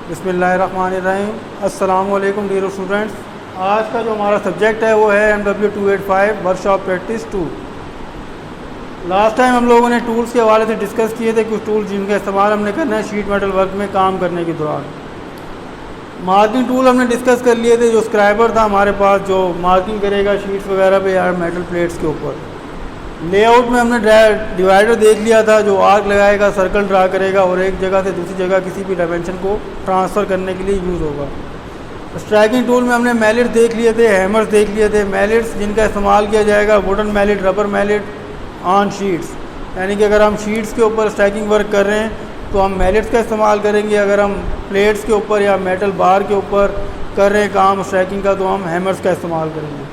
बिस्मिल्लाहिर्रहमानिर्रहीम। अस्सलामु अलैकुम डियर स्टूडेंट्स। आज का जो हमारा सब्जेक्ट है वो है MW285 workshop practice 2। Last time हम लोगों ने टूल्स के हवाले से डिस्कस किए थे, कुछ टूल्स जिनका इस्तेमाल हमने करना है शीट मेटल वर्क में काम करने के दौरान। मार्किंग टूल हमने डिस्कस कर लिए थे, जो स्क्राइबर था हमारे पास जो मार्किंग करेगा शीट्स वगैरह पे या मेटल प्लेट्स के ऊपर। लेआउट में हमने डिवाइडर देख लिया था, जो आर्क लगाएगा, सर्कल ड्रा करेगा और एक जगह से दूसरी जगह किसी भी डायमेंशन को ट्रांसफ़र करने के लिए यूज़ होगा। स्ट्राइकिंग टूल में हमने मैलेट देख लिए थे, हैमर्स देख लिए थे। मैलेट्स जिनका इस्तेमाल किया जाएगा wooden mallet, rubber mallet on sheets, यानी कि अगर हम शीट्स के ऊपर स्ट्राइकिंग वर्क कर रहे हैं तो हम मैलेट्स का इस्तेमाल करेंगे। अगर हम प्लेट्स के ऊपर या मेटल बार के ऊपर कर रहे हैं काम स्ट्राइकिंग का तो हम हैमर्स का इस्तेमाल करेंगे।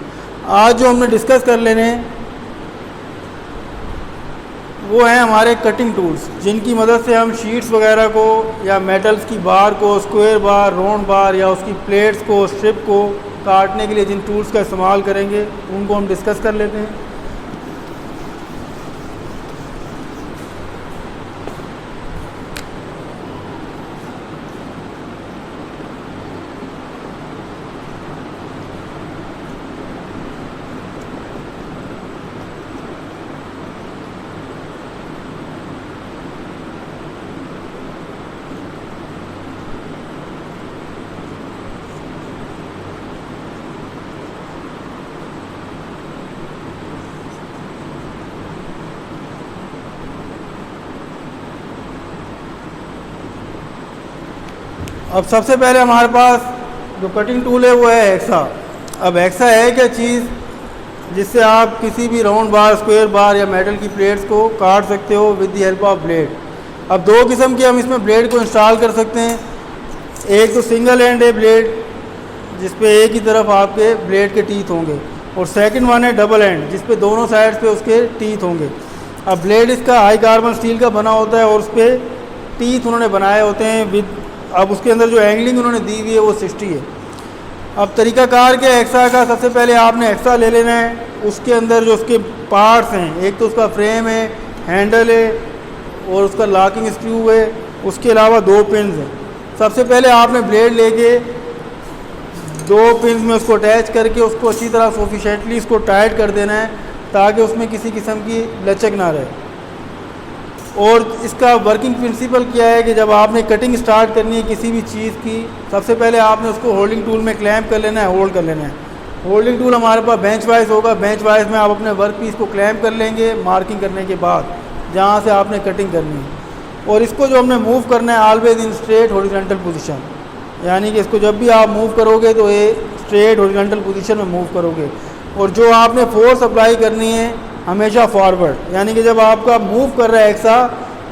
आज जो हमने डिस्कस कर लेने वो हैं हमारे कटिंग टूल्स, जिनकी मदद से हम शीट्स वगैरह को या मेटल्स की बार को, स्क्वायर बार, राउंड बार या उसकी प्लेट्स को, स्ट्रिप को काटने के लिए जिन टूल्स का इस्तेमाल करेंगे उनको हम डिस्कस कर लेते हैं। अब सबसे पहले हमारे पास जो कटिंग टूल है वो है हेक्सा। अब हेक्सा है क्या चीज़ जिससे आप किसी भी राउंड बार, स्क्वायर बार या मेटल की प्लेट्स को काट सकते हो with the help of blade. अब दो किस्म के हम इसमें ब्लेड को इंस्टॉल कर सकते हैं। एक तो सिंगल एंड है ब्लेड, जिस पे एक ही तरफ आपके ब्लेड के टीथ होंगे, और सेकंड वन है डबल एंड, जिस पे दोनों साइड्स पे उसके टीथ होंगे। अब ब्लेड इसका हाई कार्बन स्टील का बना होता है और उस पर टीथ उन्होंने बनाए होते हैं विद, अब उसके अंदर जो एंगलिंग उन्होंने दी हुई है वो 60 है। अब तरीकाकार क्या है हेक्सा का, सबसे पहले आपने हेक्सा ले लेना है। उसके अंदर जो उसके पार्ट्स हैं, एक तो उसका फ्रेम है, हैंडल है और उसका लॉकिंग स्क्रू है, उसके अलावा दो पिन्स हैं। सबसे पहले आपने ब्लेड लेके दो पिन्स में उसको अटैच करके उसको अच्छी तरह सफिशिएंटली इसको टाइट कर देना है ताकि उसमें किसी किस्म की लचक ना रहे। और इसका वर्किंग प्रिंसिपल क्या है कि जब आपने कटिंग स्टार्ट करनी है किसी भी चीज़ की, सबसे पहले आपने उसको होल्डिंग टूल में क्लैम्प कर लेना है, होल्ड कर लेना है। होल्डिंग टूल हमारे पास बेंच वाइज होगा, बेंच वाइज में आप अपने वर्क पीस को क्लैम्प कर लेंगे मार्किंग करने के बाद जहाँ से आपने कटिंग करनी है। और इसको जो हमने मूव करना है always in straight horizontal position, यानी कि इसको जब भी आप मूव करोगे तो ये स्ट्रेट हॉरिजॉन्टल पोजीशन में मूव करोगे। और जो आपने फोर्स अप्लाई करनी है हमेशा फॉरवर्ड, यानी कि जब आपका मूव कर रहा है हेक्सा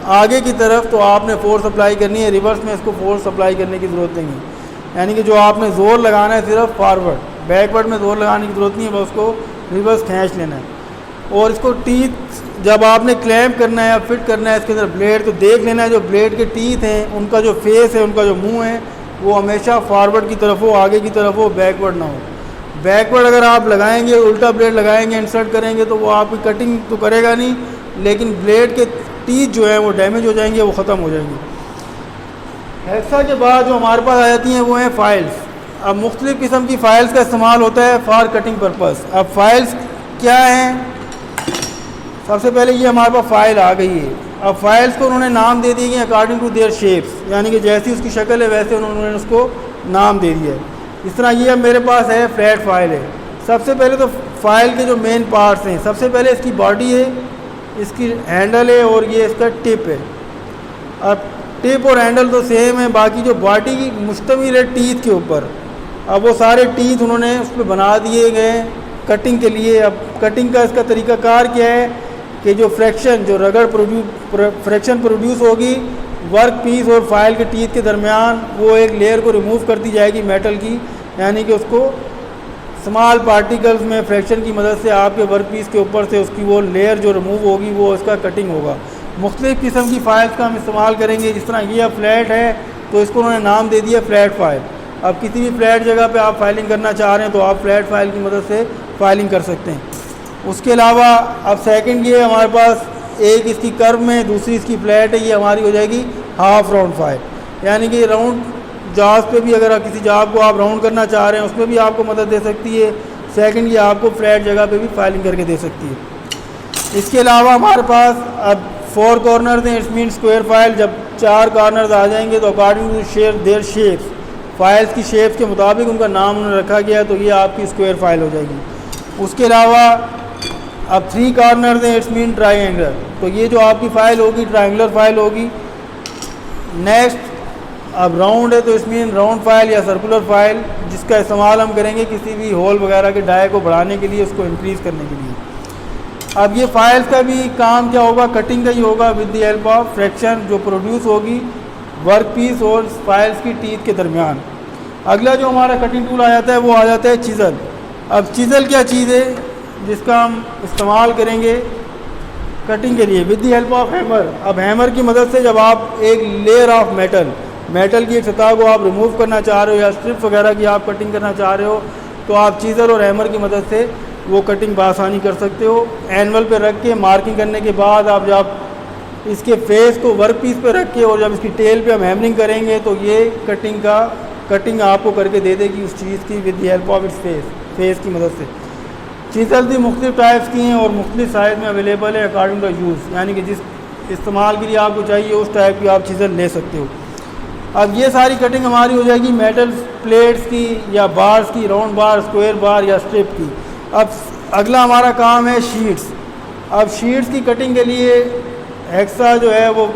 आगे की तरफ तो आपने फोर्स अप्लाई करनी है, रिवर्स में इसको फोर्स अप्लाई करने की ज़रूरत नहीं है। यानी कि जो आपने ज़ोर लगाना है सिर्फ फॉरवर्ड, बैकवर्ड में ज़ोर लगाने की ज़रूरत नहीं है, बस उसको रिवर्स खींच लेना है। और इसको टीथ जब आपने क्लैम्प करना है या फिट करना है इसके अंदर ब्लेड, तो देख लेना है जो ब्लेड के टीथ हैं उनका जो फेस है, उनका जो मुँह है वो हमेशा फॉरवर्ड की तरफ हो, आगे की तरफ हो, बैकवर्ड ना हो। बैकवर्ड अगर आप लगाएंगे, उल्टा ब्लेड लगाएंगे, इंसर्ट करेंगे तो वो आपकी कटिंग तो करेगा नहीं, लेकिन ब्लेड के टीथ जो है वो डैमेज हो जाएंगे, वो ख़त्म हो जाएंगे। हेक्सा के बाद जो हमारे पास आ जाती हैं वो हैं फ़ाइल्स। अब मुख्तलिफ़ किस्म की फ़ाइल्स का इस्तेमाल होता है फॉर कटिंग पर्पस। अब फ़ाइल्स क्या हैं, सबसे पहले ये हमारे पास फ़ाइल आ गई है। अब फ़ाइल्स को उन्होंने नाम दे दिए अकॉर्डिंग टू देयर शेप्स, यानी कि जैसी उसकी शक्ल है वैसे उन्होंने उसको नाम दे दिया है। इस तरह ये अब मेरे पास है फ्लैट फाइल है। सबसे पहले तो फाइल के जो मेन पार्ट्स हैं, सबसे पहले इसकी बॉडी है, इसकी हैंडल है और ये इसका टिप है। अब टिप और हैंडल तो सेम है, बाकी जो बॉडी की मुश्तमिल है टीथ के ऊपर, अब वो सारे टीथ उन्होंने उस पर बना दिए गए कटिंग के लिए। अब कटिंग का इसका तरीक़ाकार क्या है कि जो फ्रैक्शन, जो रगड़ फ्रैक्शन प्रोड्यूस होगी वर्क पीस और फाइल के टीथ के दरमियान, वो एक लेयर को रिमूव कर दी जाएगी मेटल की, यानी कि उसको स्मॉल पार्टिकल्स में फ्रैक्शन की मदद से आपके वर्क पीस के ऊपर से उसकी वो लेयर जो रिमूव होगी वो इसका कटिंग होगा। मुख्तलिफ़ किस्म की फ़ाइल्स का हम इस्तेमाल करेंगे। जिस तरह ये फ्लैट है तो इसको उन्होंने नाम दे दिया फ्लैट फाइल। अब किसी भी फ्लैट जगह पे आप फाइलिंग करना चाह रहे हैं तो आप फ्लैट फाइल की मदद से फाइलिंग कर सकते हैं। उसके अलावा अब सेकंड ये हमारे पास एक इसकी कर्व में, दूसरी इसकी फ्लैट है, ये हमारी हो जाएगी हाफ राउंड फाइल, यानी कि राउंड जॉब्स पे भी अगर आप किसी जॉब को आप राउंड करना चाह रहे हैं उसमें भी आपको मदद दे सकती है। सेकंड, ये आपको फ्लैट जगह पे भी फाइलिंग करके दे सकती है। इसके अलावा हमारे पास अब 4 कॉर्नर्स हैं, इट्स मीन स्क्वायर फाइल। जब 4 कॉर्नर्स आ जाएंगे तो according to shape their shapes, files की शेप्स के मुताबिक उनका नाम उन्होंने रखा गया है, तो ये आपकी स्क्वायर फाइल हो जाएगी। उसके अलावा अब 3 कॉर्नर्स हैं, इट्स मीन ट्राइंगल, तो ये जो आपकी फ़ाइल होगी ट्राइंगुलर फाइल होगी। नेक्स्ट, अब राउंड है तो इट्स मीन राउंड फाइल या सर्कुलर फाइल, जिसका इस्तेमाल हम करेंगे किसी भी होल वगैरह के डाई को बढ़ाने के लिए, उसको इंक्रीज़ करने के लिए। अब ये फाइल्स का भी काम क्या होगा, कटिंग का ही होगा with the help of fraction, जो प्रोड्यूस होगी वर्क पीस और फाइल्स की टीथ के दरमियान। अगला जो हमारा कटिंग टूल आ जाता है वो आ जाता है चिज़ल। अब चिज़ल क्या चीज़ है जिसका हम इस्तेमाल करेंगे कटिंग के लिए with the help of hammer. अब हैमर की मदद से जब आप एक लेयर ऑफ मेटल की एक सतह को आप रिमूव करना चाह रहे हो या स्ट्रिप वगैरह की आप कटिंग करना चाह रहे हो, तो आप चिज़ल और हैमर की मदद से वो कटिंग बआसानी कर सकते हो। एनवल पे रख के मार्किंग करने के बाद आप जब इसके फेस को वर्क पीस पे रख के और जब इसकी टेल पे हम हैमरिंग करेंगे तो ये कटिंग आपको करके दे देगी उस चीज़ की with the help of its face की मदद से। चिज़ल भी मुख्तलिफ टाइप्स की हैं और मुख्तलिफ साइज़ में अवेलेबल है अकॉर्डिंग टू यूज़, यानी कि जिस इस्तेमाल के लिए आपको चाहिए उस टाइप की आप चिज़ल ले सकते हो। अब ये सारी कटिंग हमारी हो जाएगी मेटल प्लेट्स की या बार्स की, राउंड बार, स्क्वायर बार या स्ट्रिप की। अब अगला हमारा काम है शीट्स। अब शीट्स की कटिंग के लिए हेक्सा जो है वो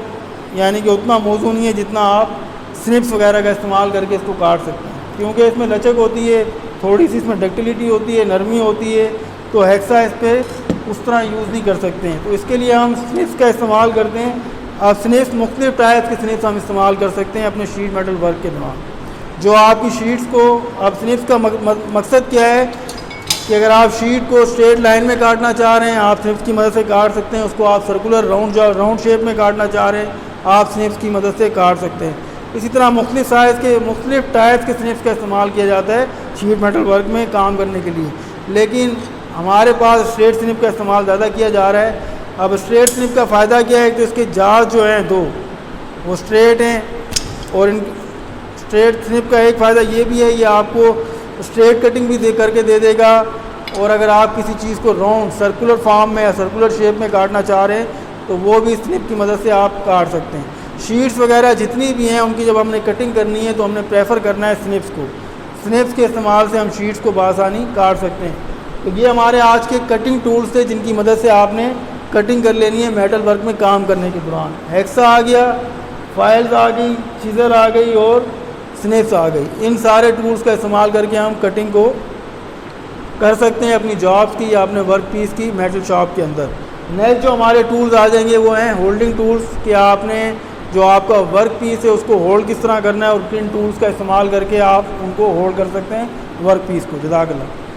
यानी कि उतना मौजू नहीं है जितना आप स्निप्स वगैरह का इस्तेमाल करके इसको काट सकते हैं, क्योंकि इसमें लचक होती है, थोड़ी सी इसमें डक्टिलिटी होती है, नरमी होती है, तो हेक्सा इस पर उस तरह यूज़ नहीं कर सकते हैं। तो इसके लिए हम स्निप्स का इस्तेमाल करते हैं। अब स्निप्स मुख्तलिफ टाइप के स्निप्स हम इस्तेमाल कर सकते हैं अपने शीट मेटल वर्क के दौरान। जो आपकी शीट्स को, अब स्निप्स का मकसद क्या है कि अगर आप शीट को स्ट्रेट लाइन में काटना चाह रहे हैं आप स्निप्स की मदद से काट सकते हैं, उसको आप सर्कुलर राउंड शेप में काटना चाह रहे हैं आप स्निप्स की मदद से काट सकते हैं। इसी तरह मुख्तलिफ साइज़ के मुख्तलिफ टाइप्स के स्निप्स का इस्तेमाल किया जाता है शीट मेटल वर्क में काम करने के लिए, लेकिन हमारे पास स्ट्रेट स्निप का इस्तेमाल ज़्यादा किया जा रहा है। अब स्ट्रेट स्निप का फ़ायदा क्या है कि इसके जार्ज जो हैं दो वो स्ट्रेट हैं, और इन स्ट्रेट स्निप का एक फ़ायदा ये भी है ये आपको स्ट्रेट कटिंग भी करके दे देगा, और अगर आप किसी चीज़ को राउंड सर्कुलर फॉर्म में या सर्कुलर शेप में काटना चाह रहे हैं तो वो भी स्निप की मदद से आप काट सकते हैं। शीट्स वगैरह जितनी भी हैं उनकी जब हमने कटिंग करनी है तो हमने प्रेफर करना है स्निप्स को। स्निप्स के इस्तेमाल से हम शीट्स को बआसानी काट सकते हैं। तो ये हमारे आज के कटिंग टूल्स थे जिनकी मदद से आपने कटिंग कर लेनी है मेटल वर्क में काम करने के दौरान। हेक्सा आ गया, फाइल्स आ गई, चिज़ल आ गई और स्निप्स आ गई। इन सारे टूल्स का इस्तेमाल करके हम कटिंग को कर सकते हैं अपनी जॉब्स की या अपने वर्क पीस की मेटल शॉप के अंदर। नेक्स्ट जो हमारे टूल्स आ जाएंगे वो हैं होल्डिंग टूल्स, कि आपने जो आपका वर्क पीस है उसको होल्ड किस तरह करना है और किन टूल्स का इस्तेमाल करके आप उनको होल्ड कर सकते हैं वर्क पीस को। जज़ाकल्लाह।